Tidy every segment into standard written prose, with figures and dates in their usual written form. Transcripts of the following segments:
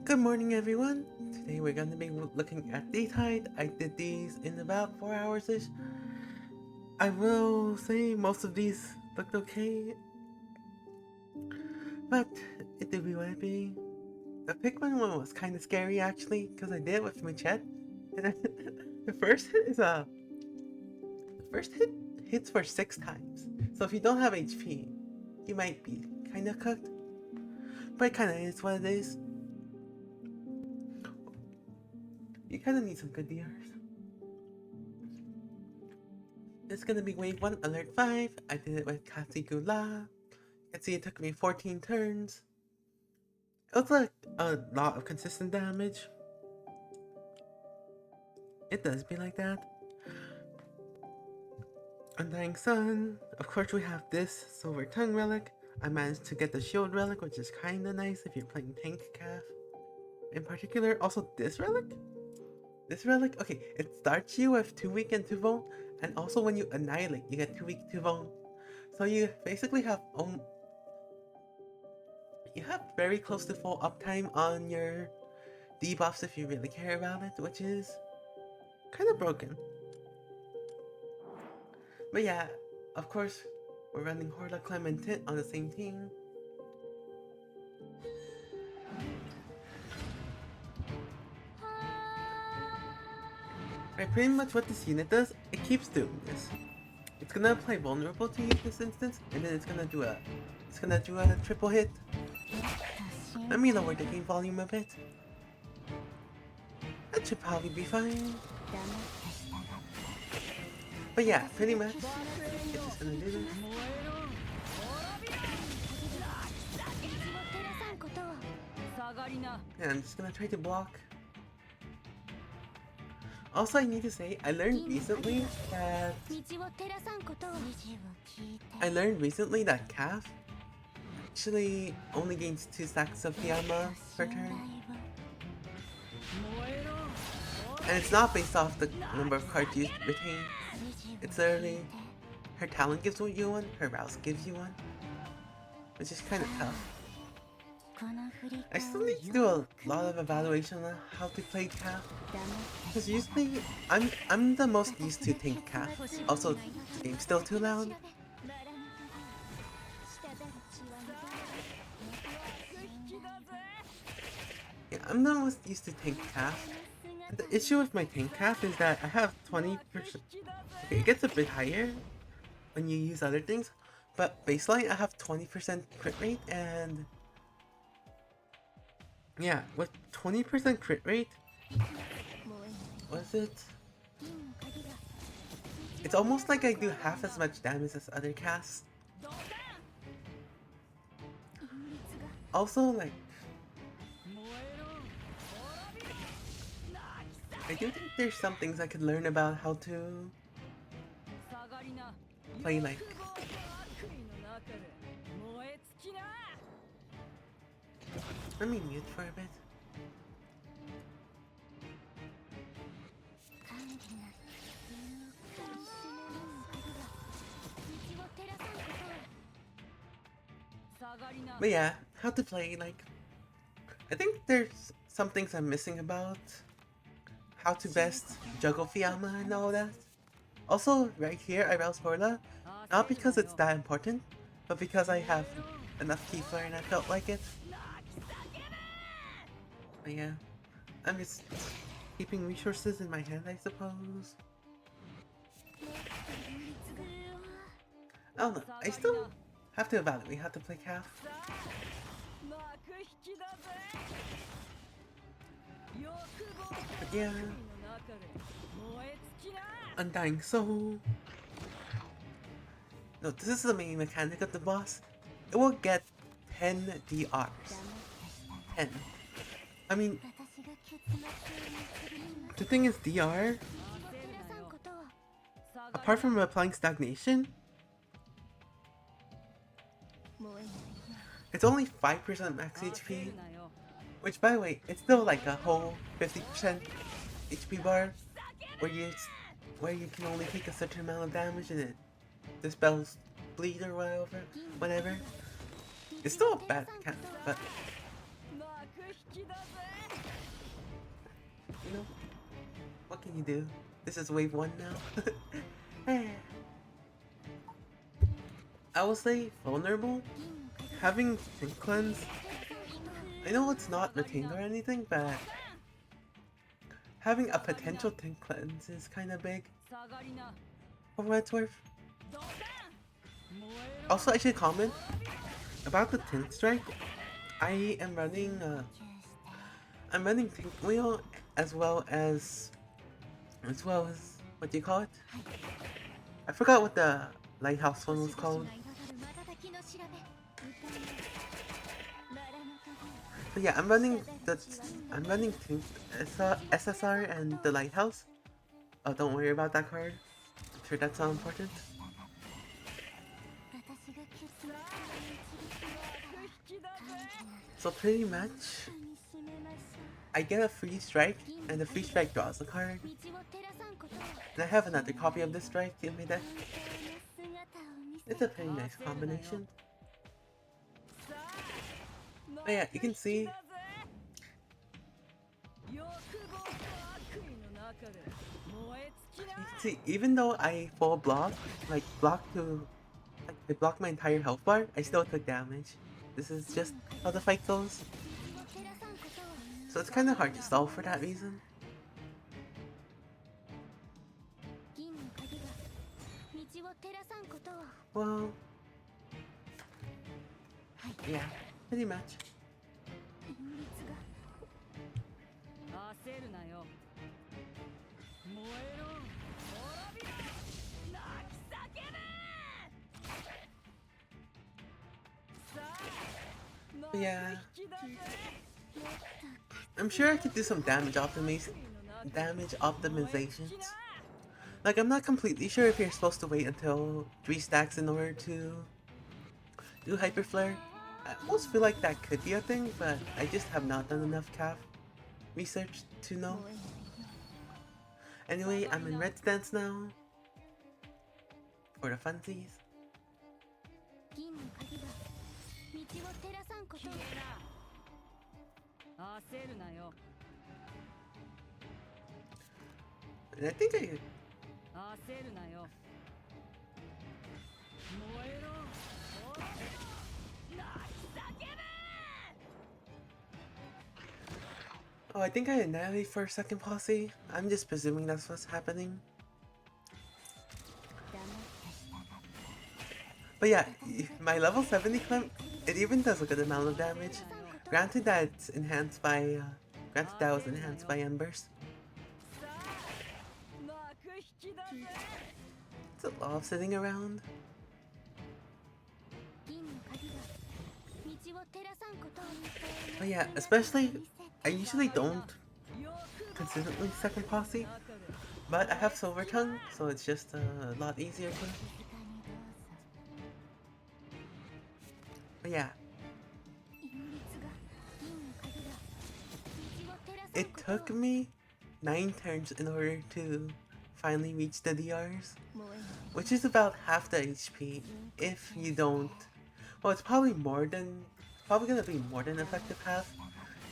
Good morning, everyone. Today we're going to be looking at these height. I did these in about 4 hours-ish. I will say most of these looked okay, but it did be what it be. The Pickman one was kind of scary actually, because I did it with my chat. And the first hit is hits for 6 times. So if you don't have HP, you might be kind of cooked. But it kind of is what it is. You kind of need some good DRs. It's gonna be wave 1, alert 5. I did it with Katsigula. You can see it took me 14 turns. It was like a lot of consistent damage. It does be like that. Undying Sun. Of course we have this Silver Tongue Relic. I managed to get the Shield Relic, which is kinda nice if you're playing Tank Calf. In particular, also this relic? This relic, okay, it starts you with 2 weak and 2 vuln, and also when you annihilate, you get 2 weak, 2 vuln. So you basically have very close to full uptime on your debuffs if you really care about it, which is kind of broken. But yeah, of course, we're running Horla Clementit on the same team. Right, pretty much what this unit does, it keeps doing this. It's gonna apply vulnerable to you this instance, and then it's gonna do a triple hit. Let me lower the game volume a bit. That should probably be fine. But yeah, pretty much, it's just gonna do this. Yeah, I'm just gonna try to block. Also, I need to say, I learned recently that Calf actually only gains 2 stacks of Fiamma per turn. And it's not based off the number of cards you retain. It's literally her talent gives you one, her rouse gives you one. Which is kind of tough. I still need to do a lot of evaluation on how to play Calf. Because usually, I'm the most used to Tank Calf. Also, the game's still too loud. Yeah, I'm the most used to Tank Calf. And the issue with my Tank Calf is that I have 20%. Okay, it gets a bit higher when you use other things. But baseline, I have 20% crit rate, and yeah, with 20% crit rate, it's almost like I do half as much damage as other casts. Also, like, I do think there's some things I could learn about how to play, like, let me mute for a bit. But yeah, how to play, like, I think there's some things I'm missing about how to best juggle Fiamma and all that. Also, right here I rouse Horla, not because it's that important, but because I have enough Keyflare and I felt like it. But yeah, I'm just keeping resources in my hand, I suppose. I don't know, I still have to evaluate how to play Calf. But yeah, Undying Soul. No, this is the main mechanic of the boss. It will get 10 DRs. 10. I mean, the thing is, DR, apart from applying stagnation, it's only 5% max HP. Which, by the way, it's still like a whole 50% HP bar, where you can only take a certain amount of damage and it dispels bleed or whatever. It's still a bad count, but You know, what can you do? This is wave 1 now. I will say vulnerable. Having Think Cleanse, I know it's not retained or anything, but having a potential Think Cleanse is kind of big for what it's worth. Also, I should comment about the Think Strike. I am running I'm running Think Wheel as well as what do you call it? I forgot what the lighthouse one was called. But yeah, I'm running Think SSR and the lighthouse. Oh, don't worry about that card. I'm sure that's not important. So pretty much, I get a free strike, and the free strike draws a card. And I have another copy of this strike in my deck. It's a pretty nice combination. But yeah, you can see. Even though I full block, I block my entire health bar, I still took damage. This is just how the fight goes. So it's kind of hard to solve for that reason. Well, yeah, pretty much. But yeah, I'm sure I could do some damage optimizations. Like, I'm not completely sure if you're supposed to wait until 3 stacks in order to do Hyper Flare. I almost feel like that could be a thing, but I just have not done enough calf research to know. Anyway, I'm in red stance now for the funsies. And I think I think I annihilate for a second posse. I'm just presuming that's what's happening. But yeah, my level 70 climb, it even does a good amount of damage. Granted that it's enhanced by, granted that was enhanced by embers. It's a lot of sitting around. But yeah, especially, I usually don't consistently second posse, but I have Silver Tongue, so it's just a lot easier to. But yeah. It took me 9 turns in order to finally reach the DRs, which is about half the HP if you don't. Well, it's probably gonna be more than effective half,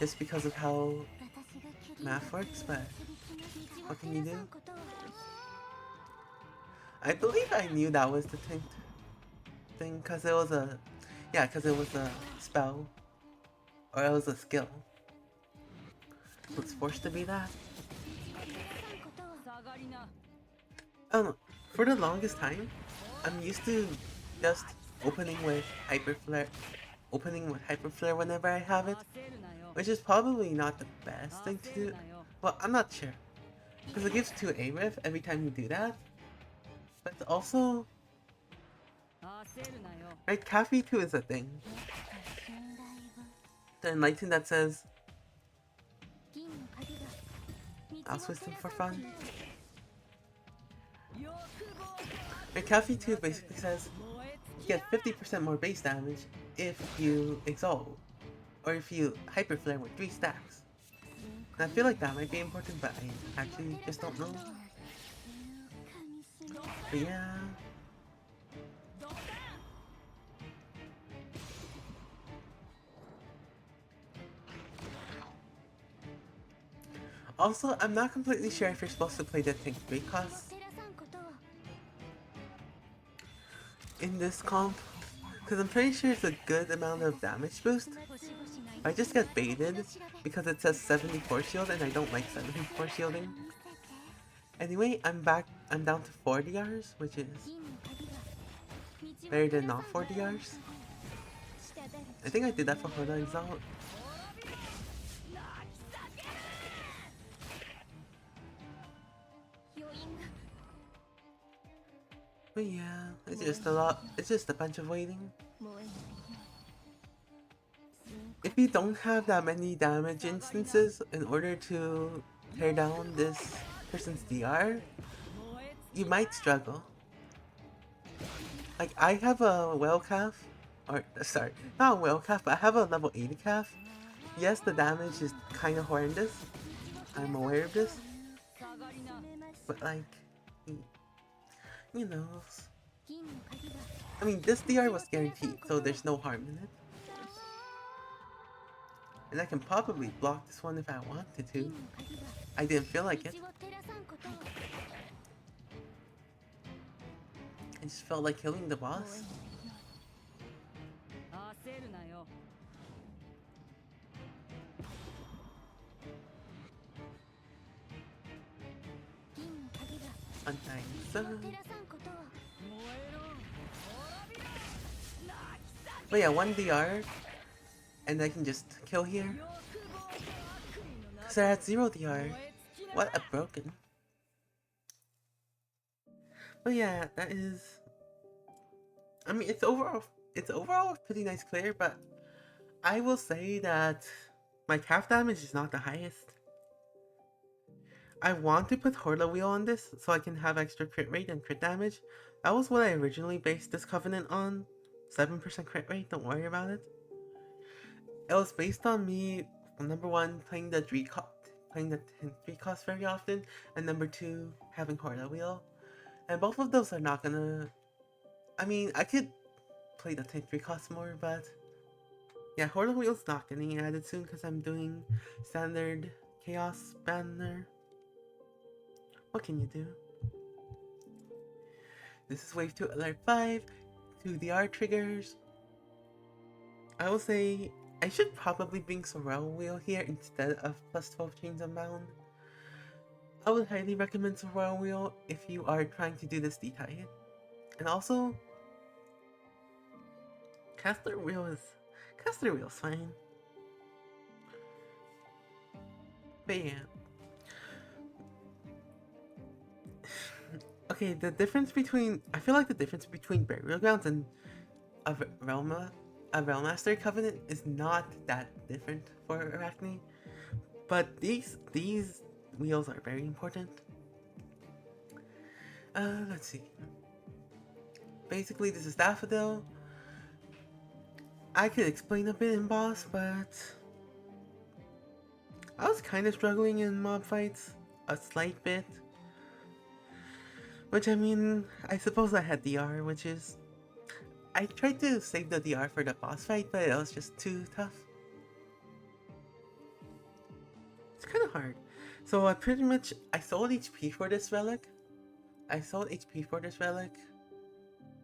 just because of how math works, but what can you do? I believe I knew that was the thing, cause it was a spell, or it was a skill. So it's forced to be that. I don't know. For the longest time, I'm used to just opening with Hyper Flare whenever I have it, which is probably not the best thing to do. Well, I'm not sure, because it gives 2 ARIF every time you do that, but it's also, right, Cafe 2 is a thing. The enlightened that says, I'll switch them for fun. And Cafe 2 basically says you get 50% more base damage if you exalt, or if you Hyper Flare with 3 stacks. And I feel like that might be important, but I actually just don't know. But yeah. Also, I'm not completely sure if you're supposed to play the tank 3 cost in this comp, because I'm pretty sure it's a good amount of damage boost. I just get baited because it says 74 shield and I don't like 74 shielding. Anyway, I'm back. I'm down to 4 DRs, which is better than not 4 DRs. I think I did that for Hoda Exalt. But yeah, it's just a lot. It's just a bunch of waiting. If you don't have that many damage instances in order to tear down this person's DR, you might struggle. Like, I have a well calf, or sorry, not a well calf, but I have a level 80 calf. Yes, the damage is kind of horrendous. I'm aware of this. But like, you know, I mean, this DR was guaranteed, so there's no harm in it. And I can probably block this one if I wanted to. I didn't feel like it. I just felt like killing the boss. But yeah, 1 DR, and I can just kill here. Because I had 0 DR. What a broken. But yeah, that is... I mean, it's overall a pretty nice clear, but I will say that my calf damage is not the highest. I want to put Horla Wheel on this so I can have extra crit rate and crit damage. That was what I originally based this Covenant on. 7% crit rate, don't worry about it. It was based on me, number 1, playing the 3 cost very often, and number 2, having Horla Wheel. And both of those are not gonna... I mean, I could play the 3 cost more, but... yeah, Horla Wheel's not getting added soon because I'm doing standard Chaos Banner. What can you do? This is wave 2 alert 5, 2 DR triggers. I will say I should probably bring Sorrel Wheel here instead of plus 12 Chains Unbound. I would highly recommend Sorrel Wheel if you are trying to do this D-Type. And also, Caster Wheel's fine. But yeah. Okay, the difference between... I feel like the difference between Burial Grounds and a Realmaster Covenant is not that different for Arachne. But these wheels are very important. Let's see. Basically, this is Daffodil. I could explain a bit in boss, but I was kind of struggling in mob fights a slight bit. Which, I mean, I suppose I had DR, which is... I tried to save the DR for the boss fight, but it was just too tough. It's kind of hard. So I pretty much... I sold HP for this relic.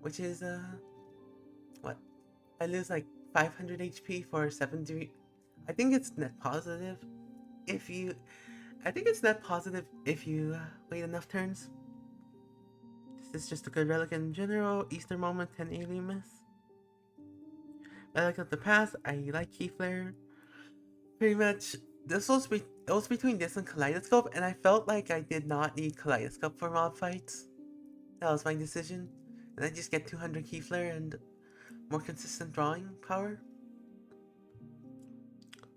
Which is, what? I lose like 500 HP for 70... I think it's net positive if you... wait enough turns. This is just a good relic in general. Easter Moment, 10 Alien Myth. Relic of the Past, I like Keyflare. Pretty much, it was between this and Kaleidoscope, and I felt like I did not need Kaleidoscope for mob fights. That was my decision. And I just get 200 Keyflare and more consistent drawing power.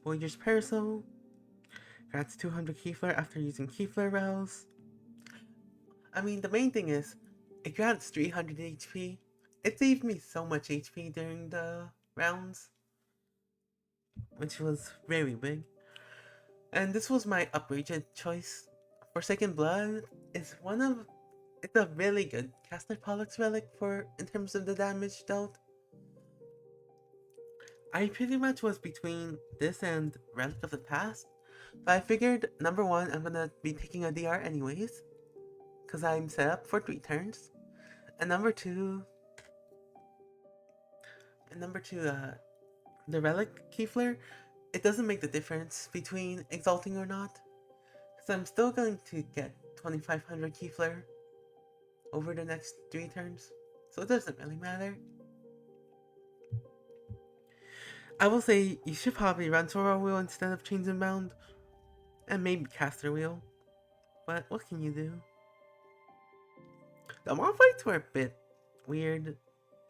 Voyager's Parasol grants 200 Keyflare after using Keyflare Rouse. I mean, the main thing is, it grants 300 HP. It saved me so much HP during the rounds, which was very big. And this was my upgraded choice. Forsaken Blood is it's a really good Caster Pollux relic in terms of the damage dealt. I pretty much was between this and Relic of the Past, But I figured, number one, I'm gonna be taking a DR anyways, because I'm set up for 3 turns. And number two, the relic Keyflare, it doesn't make the difference between exalting or not, because I'm still going to get 2500 Keyflare over the next 3 turns, so it doesn't really matter. I will say you should probably run Sora Wheel instead of Chains and Bound, and maybe Caster Wheel, but what can you do? The mob fights were a bit weird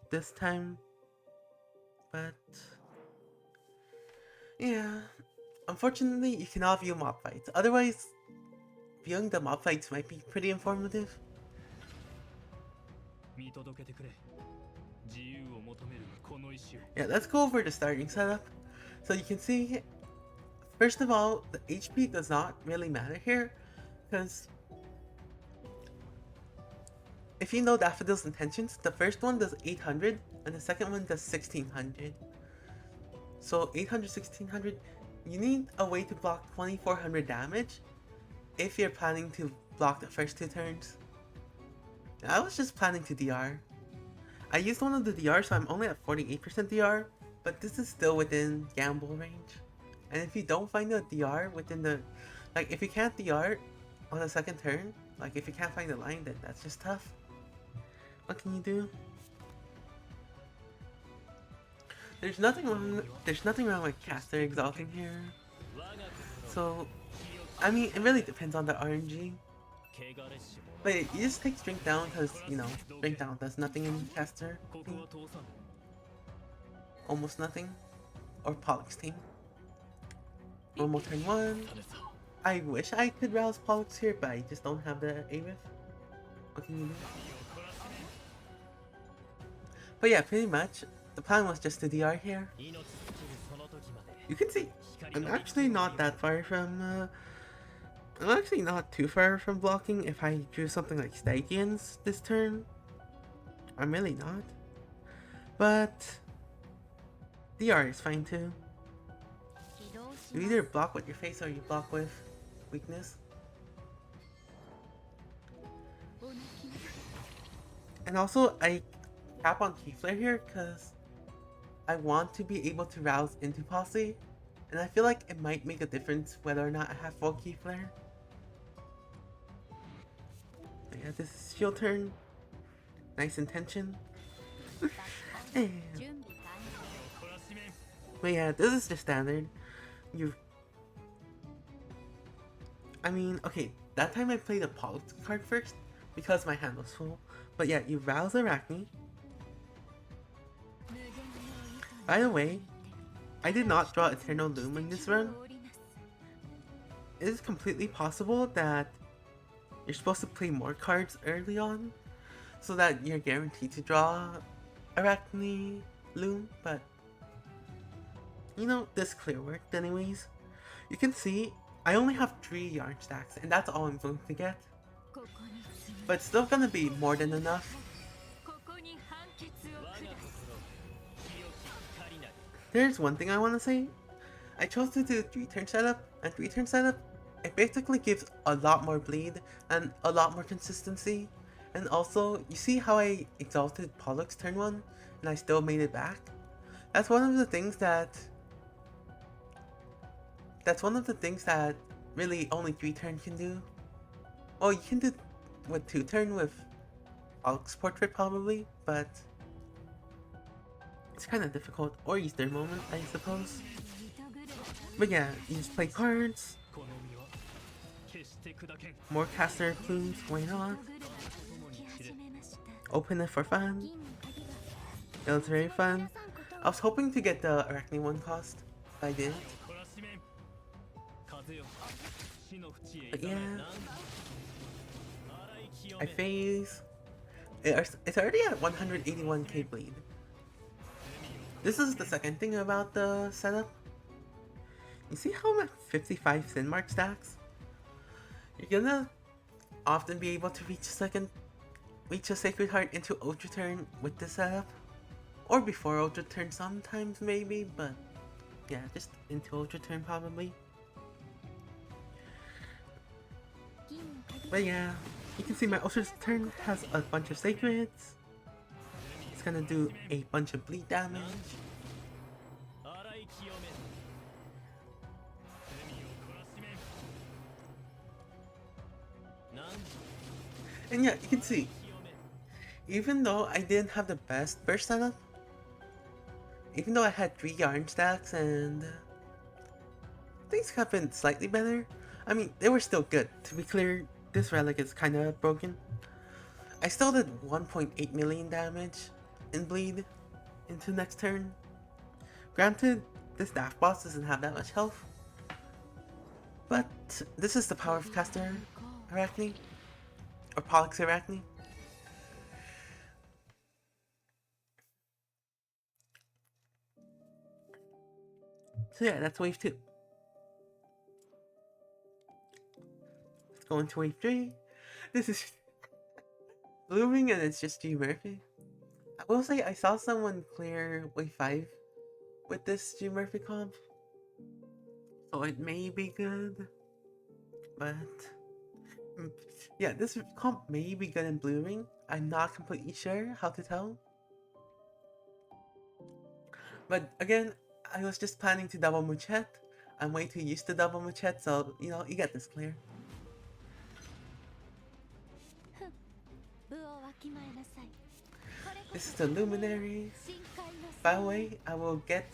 this time, but yeah, unfortunately you cannot view mob fights, otherwise viewing the mob fights might be pretty informative. Yeah, let's go over the starting setup. So you can see, first of all, the HP does not really matter here, because if you know Daffodil's intentions, the first one does 800 and the second one does 1600. So 800, 1600, you need a way to block 2400 damage if you're planning to block the first 2 turns. I was just planning to DR. I used one of the DR, so I'm only at 48% DR, but this is still within gamble range. And if you don't find a DR within the, like if you can't DR on the second turn, like if you can't find the line, then that's just tough. What can you do? There's nothing wrong with caster exalting here. So, I mean, it really depends on the RNG. But you just take Drink Down because, you know, Drink Down does nothing in caster team. Almost nothing. Or Pollux team. Normal turn 1. I wish I could rouse Pollux here, but I just don't have the ARIF. What can you do? But yeah, pretty much, the plan was just to DR here. You can see, I'm actually not that far from, I'm actually not too far from blocking if I drew something like Stygians this turn. I'm really not. But DR is fine too. You either block with your face or you block with weakness. And also, I tap on Keyflare here because I want to be able to rouse into Posse, and I feel like it might make a difference whether or not I have full Keyflare. But yeah, this is shield turn. Nice intention. But yeah, this is the standard. I mean, okay, that time I played a Pollux card first because my hand was full. But yeah, you rouse Arachne. By the way, I did not draw Eternal Loom in this run. It is completely possible that you're supposed to play more cards early on so that you're guaranteed to draw Arachne Loom, but you know, this clear worked anyways. You can see I only have 3 yarn stacks and that's all I'm going to get. But it's still gonna be more than enough. There's one thing I want to say. I chose to do 3-turn setup, and 3-turn setup, it basically gives a lot more bleed and a lot more consistency. And also, you see how I exalted Pollux turn 1 and I still made it back? That's one of the things that really only 3-turn can do. Well, you can do with 2-turn with Pollux Portrait probably, but it's kind of difficult, or Easter moment, I suppose. But yeah, you just play cards. More caster plumes, why not? Open it for fun. It was very fun. I was hoping to get the Arachne 1 cost, but I didn't. But yeah, I phase. It's already at 181k bleed. This is the second thing about the setup. You see how I'm at 55 Sin Mark stacks? You're gonna often be able to reach a Sacred Heart into Ultra Turn with this setup. Or before Ultra Turn sometimes maybe, but yeah, just into Ultra Turn probably. But yeah, you can see my Ultra's turn has a bunch of sacreds. It's gonna do a bunch of bleed damage. And yeah, you can see, even though I didn't have the best burst setup, even though I had 3 yarn stacks and things have been slightly better, I mean, they were still good. To be clear, this relic is kinda broken. I still did 1.8 million damage in bleed into next turn. Granted, this staff boss doesn't have that much health, but this is the power of Caster Arachne, or Pollux Arachne. So yeah, that's wave 2. Let's go into wave 3. This is blooming and it's just G Murphy. I will say I saw someone clear wave 5 with this G Murphy comp, so it may be good, but yeah, this comp may be good in blue ring. I'm not completely sure how to tell. But again, I was just planning to double Muchet. I'm way too used to double Muchet, so you know, you get this clear. This is the Luminary. By the way, I will get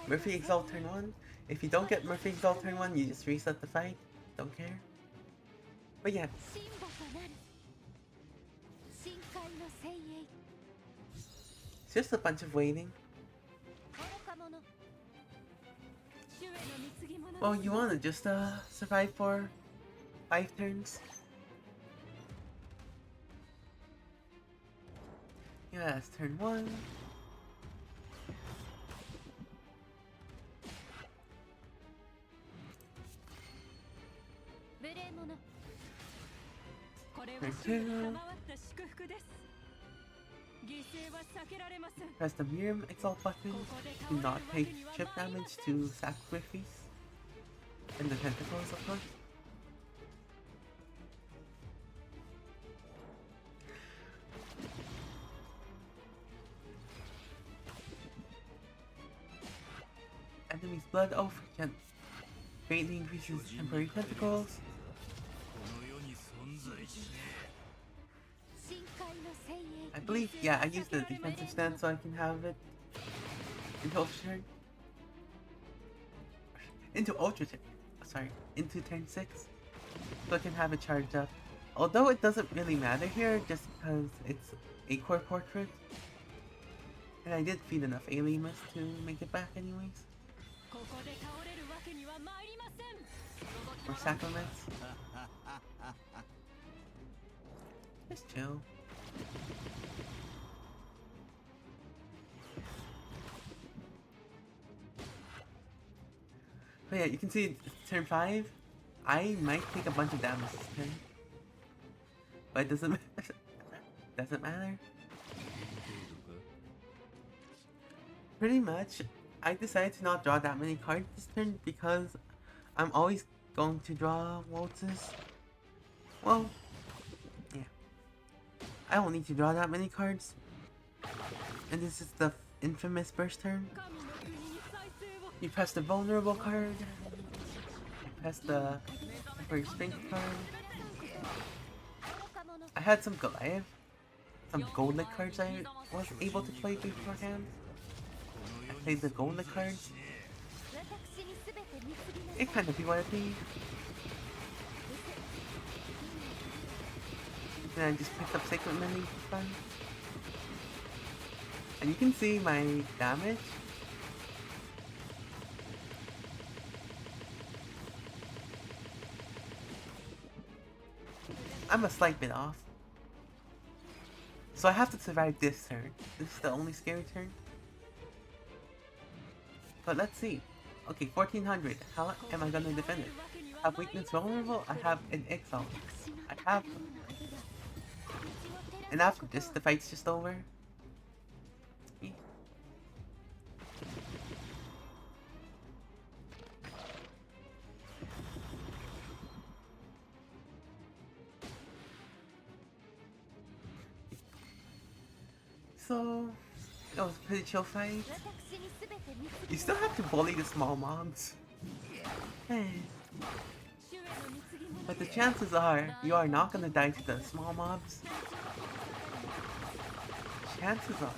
Murphy Exalt turn 1. If you don't get Murphy Exalt turn 1, you just reset the fight. Don't care. But yeah. It's just a bunch of waiting. Well, you wanna just survive for 5 turns. Yeah, it's turn 1. Turn 2. Press the Miriam Exalt button. Do not take chip damage to sack Griffys. And the tentacles, of course. Enemy's blood overgen greatly increases temporary tentacles. I believe, yeah, I used the defensive stance so I can have it into Ultra turn. Into Ultra turn. Sorry, into turn 6. So I can have it charged up. Although it doesn't really matter here just because it's a core portrait. And I did feed enough Alimus to make it back anyways. Or sacraments. Just chill. But yeah, you can see turn 5. I might take a bunch of damage this turn. But it doesn't doesn't matter. Pretty much, I decided to not draw that many cards this turn because I'm always going to draw waltzes. Well, yeah. I don't need to draw that many cards. And this is the infamous burst turn. You press the vulnerable card. You press the temporary strength card. I had some Goliath. Some golden cards I was able to play beforehand. I played the golden cards. It kind of be what it be. Then I just picked up Sacred Mini for fun. And you can see my damage. I'm a slight bit off. So I have to survive this turn. This is the only scary turn. But let's see. Okay, 1400. How am I gonna defend it? I have weakness vulnerable. I have an exalt. I have. And after this, the fight's just over. So, it was a pretty chill fight. You still have to bully the small mobs. Hey. But the chances are, you are not gonna die to the small mobs. Chances are.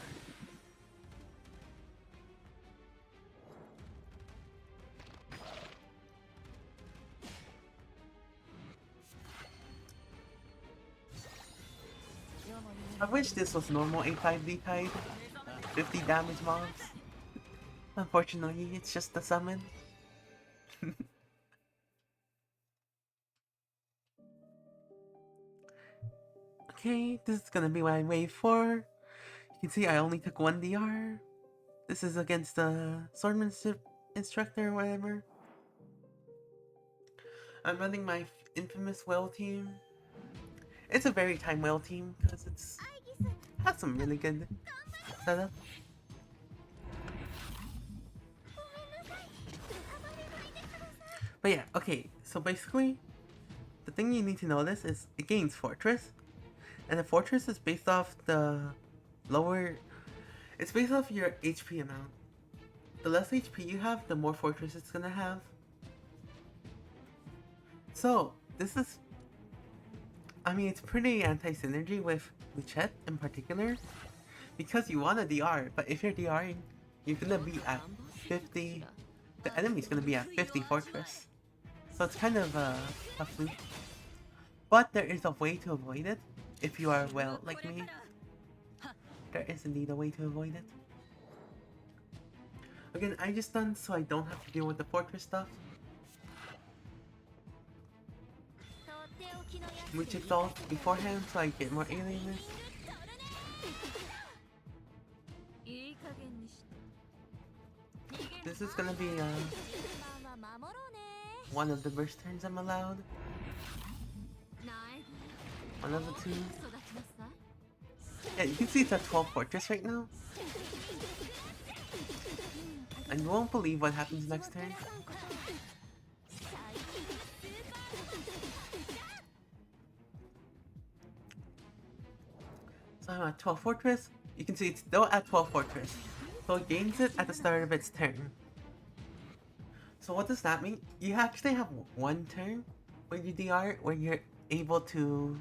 I wish this was normal A5D type. 50 damage mobs. Unfortunately, it's just the summon. Okay, this is gonna be my wave 4. You can see I only took 1 DR. This is against the swordsmanship instructor or whatever. I'm running my infamous whale team. It's a very time whale team because it's has some really good setup. But yeah, okay, so basically, the thing you need to notice is it gains Fortress, and the Fortress is based off the lower. It's based off your HP amount. The less HP you have, the more Fortress it's gonna have. So, this is. I mean, it's pretty anti-synergy with Luchet in particular, because you want a DR, but if you're DRing, you're gonna be at 50. The enemy's gonna be at 50 Fortress. So it's kind of a tough loop. But there is a way to avoid it, if you are well like me. There is indeed a way to avoid it. Again, I just done so I don't have to deal with the Fortress stuff. Which exalt beforehand so I get more alienness. This is gonna be one of the burst turns I'm allowed. One of the 2. Yeah, you can see it's at 12 Fortress right now. And you won't believe what happens next turn. So I'm at 12 Fortress. You can see it's still at 12 Fortress. So it gains it at the start of its turn. So what does that mean? You actually have one turn when you DR where you're able to...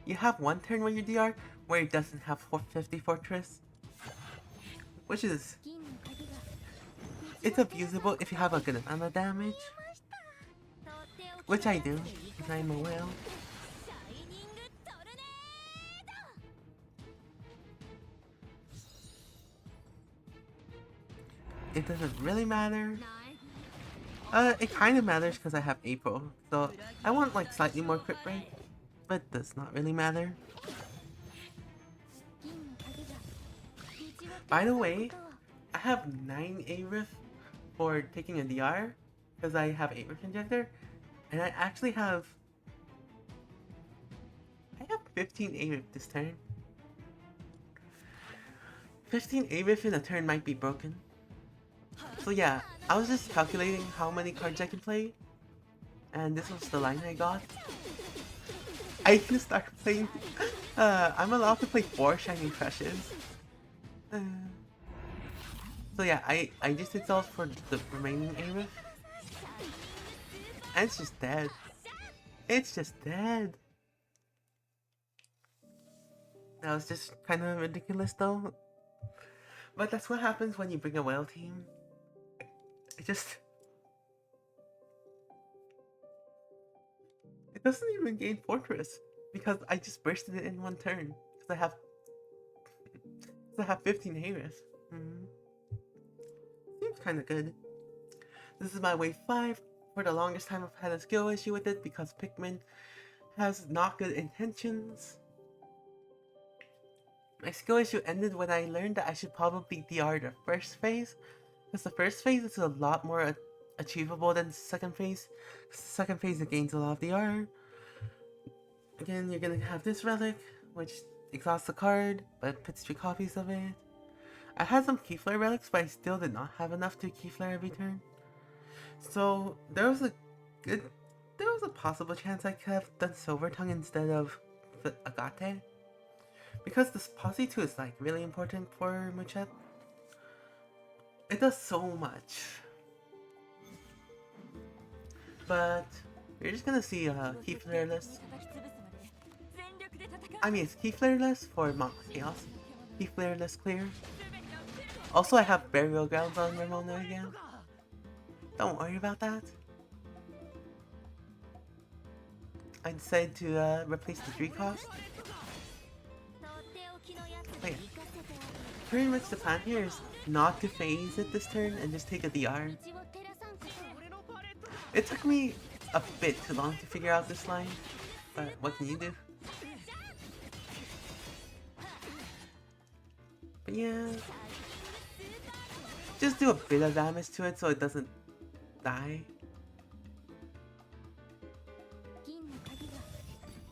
You have one turn when you DR where it doesn't have 450 Fortress. Which is... It's abusable if you have a good amount of damage. Which I do, because I'm a whale. It doesn't really matter. It kind of matters because I have April, so I want like slightly more crit rate, but it does not really matter. By the way, I have 9 ARIF for taking a DR because I have ARIF injector, and I actually have 15 ARIF this turn. 15 ARIF in a turn might be broken. So yeah, I was just calculating how many cards I can play, and this was the line I got. I can start playing. I'm allowed to play 4 Shiny Crushes. So yeah, I just exalt for the remaining ARIF. And it's just dead. It's just dead. That was just kind of ridiculous though. But that's what happens when you bring a whale team. It just... It doesn't even gain Fortress. Because I just bursted it in one turn. Because I have 15 ARIF. Seems kinda good. This is my wave 5. For the longest time I've had a skill issue with it because Pickman has not good intentions. My skill issue ended when I learned that I should probably DR the first phase, because the first phase is a lot more achievable than the second phase. The second phase it gains a lot of DR. Again, you're gonna have this relic, which exhausts the card, but puts 3 copies of it. I had some Keyflare relics, but I still did not have enough to Keyflare every turn. So there was a possible chance I could have done Silver Tongue instead of the Agate. Because this Posse 2 is like really important for Muchet. It does so much. But we're just gonna see key flareless. I mean, it's key flareless for monochaos. Key flareless clear. Also, I have burial grounds on Ramona again. Don't worry about that. I decided to replace the 3 cost. But yeah. Pretty much the plan here is not to phase it this turn and just take a DR. It took me a bit too long to figure out this line, but what can you do? But yeah, just do a bit of damage to it so it doesn't die.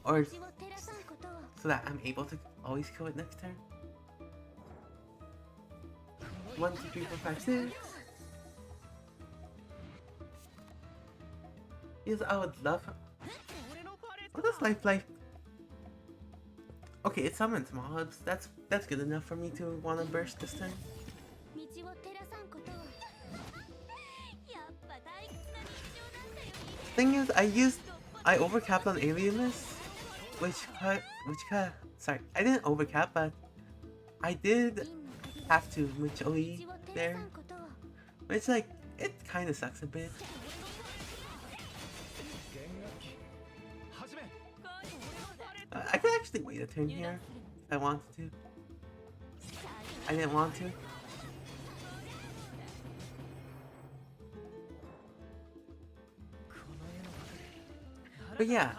Or so that I'm able to always kill it next turn. 1, 2, 3, 4, 5, 6. Yes, I would love. What does life? Okay, it summons mobs. That's good enough for me to want to burst this turn. Thing is, I overcapped on Alienless, sorry, I didn't overcap, but I did have to Mouch there, which like it kind of sucks a bit. I could actually wait a turn here if I wanted to. I didn't want to. But yeah,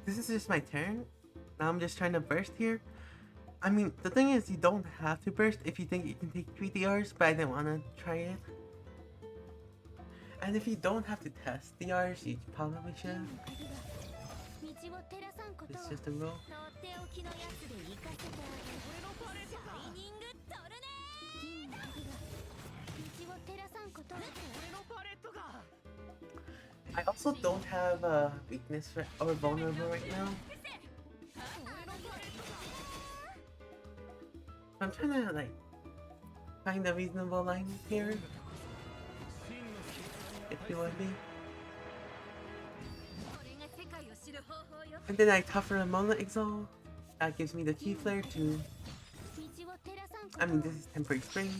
this is just my turn. Now I'm just trying to burst here. I mean, the thing is, you don't have to burst if you think you can take 3 DRs, but I didn't want to try it. And if you don't have to test DRs, you probably should. It's just a rule. I also don't have a weakness or vulnerable right now. I'm trying to like find a reasonable line here. If you want me. And then I tougher a Mono Exalt. That gives me the key flare to. I mean, this is temporary spring.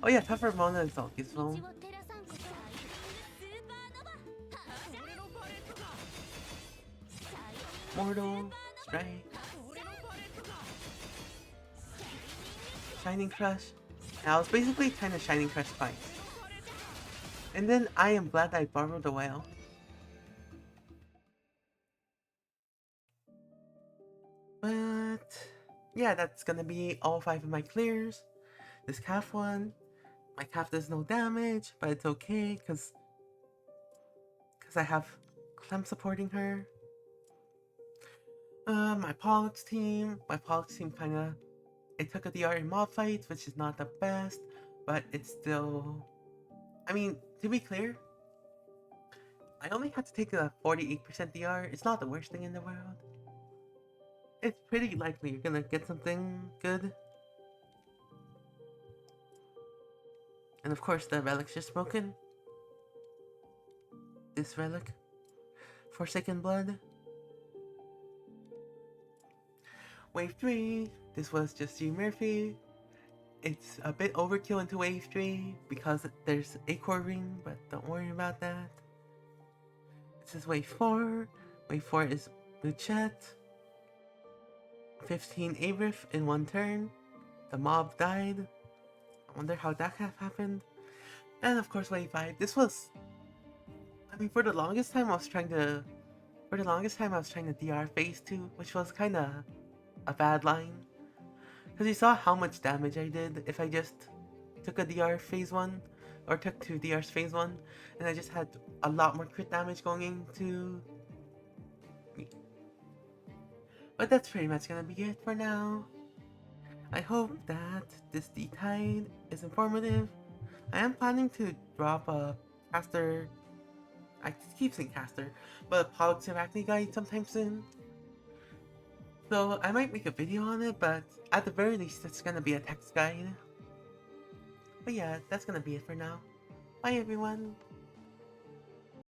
Oh yeah, tougher Mono Exalt gives roll. Mortal, strike. Shining Crush. And I was basically trying to Shining Crush twice. And then I am glad I borrowed the whale. But yeah, that's gonna be all 5 of my clears. This calf one. My calf does no damage, but it's okay because I have Clem supporting her. My Pollux team kinda, it took a DR in mob fights, which is not the best, but it's still, I mean, to be clear, I only had to take a 48% DR. It's not the worst thing in the world. It's pretty likely you're gonna get something good. And of course the relic's just broken. This relic. Forsaken Blood. Wave 3. This was just G Murphy. It's a bit overkill into Wave 3 because there's a core ring, but don't worry about that. This is Wave 4. Wave 4 is Muchet. 15 Abrif in 1 turn. The mob died. I wonder how that happened. And of course Wave 5. This was, I mean, for the longest time I was trying to DR phase 2, which was kinda a bad line. Because you saw how much damage I did if I just took a DR phase 1, or took 2 DRs phase 1, and I just had a lot more crit damage going into me. But that's pretty much gonna be it for now. I hope that this D-Tide is informative. I am planning to drop a caster, I keep saying caster, but a Pollux Arachne guide sometime soon. So I might make a video on it, but at the very least it's gonna be a text guide. But yeah, that's gonna be it for now. Bye everyone!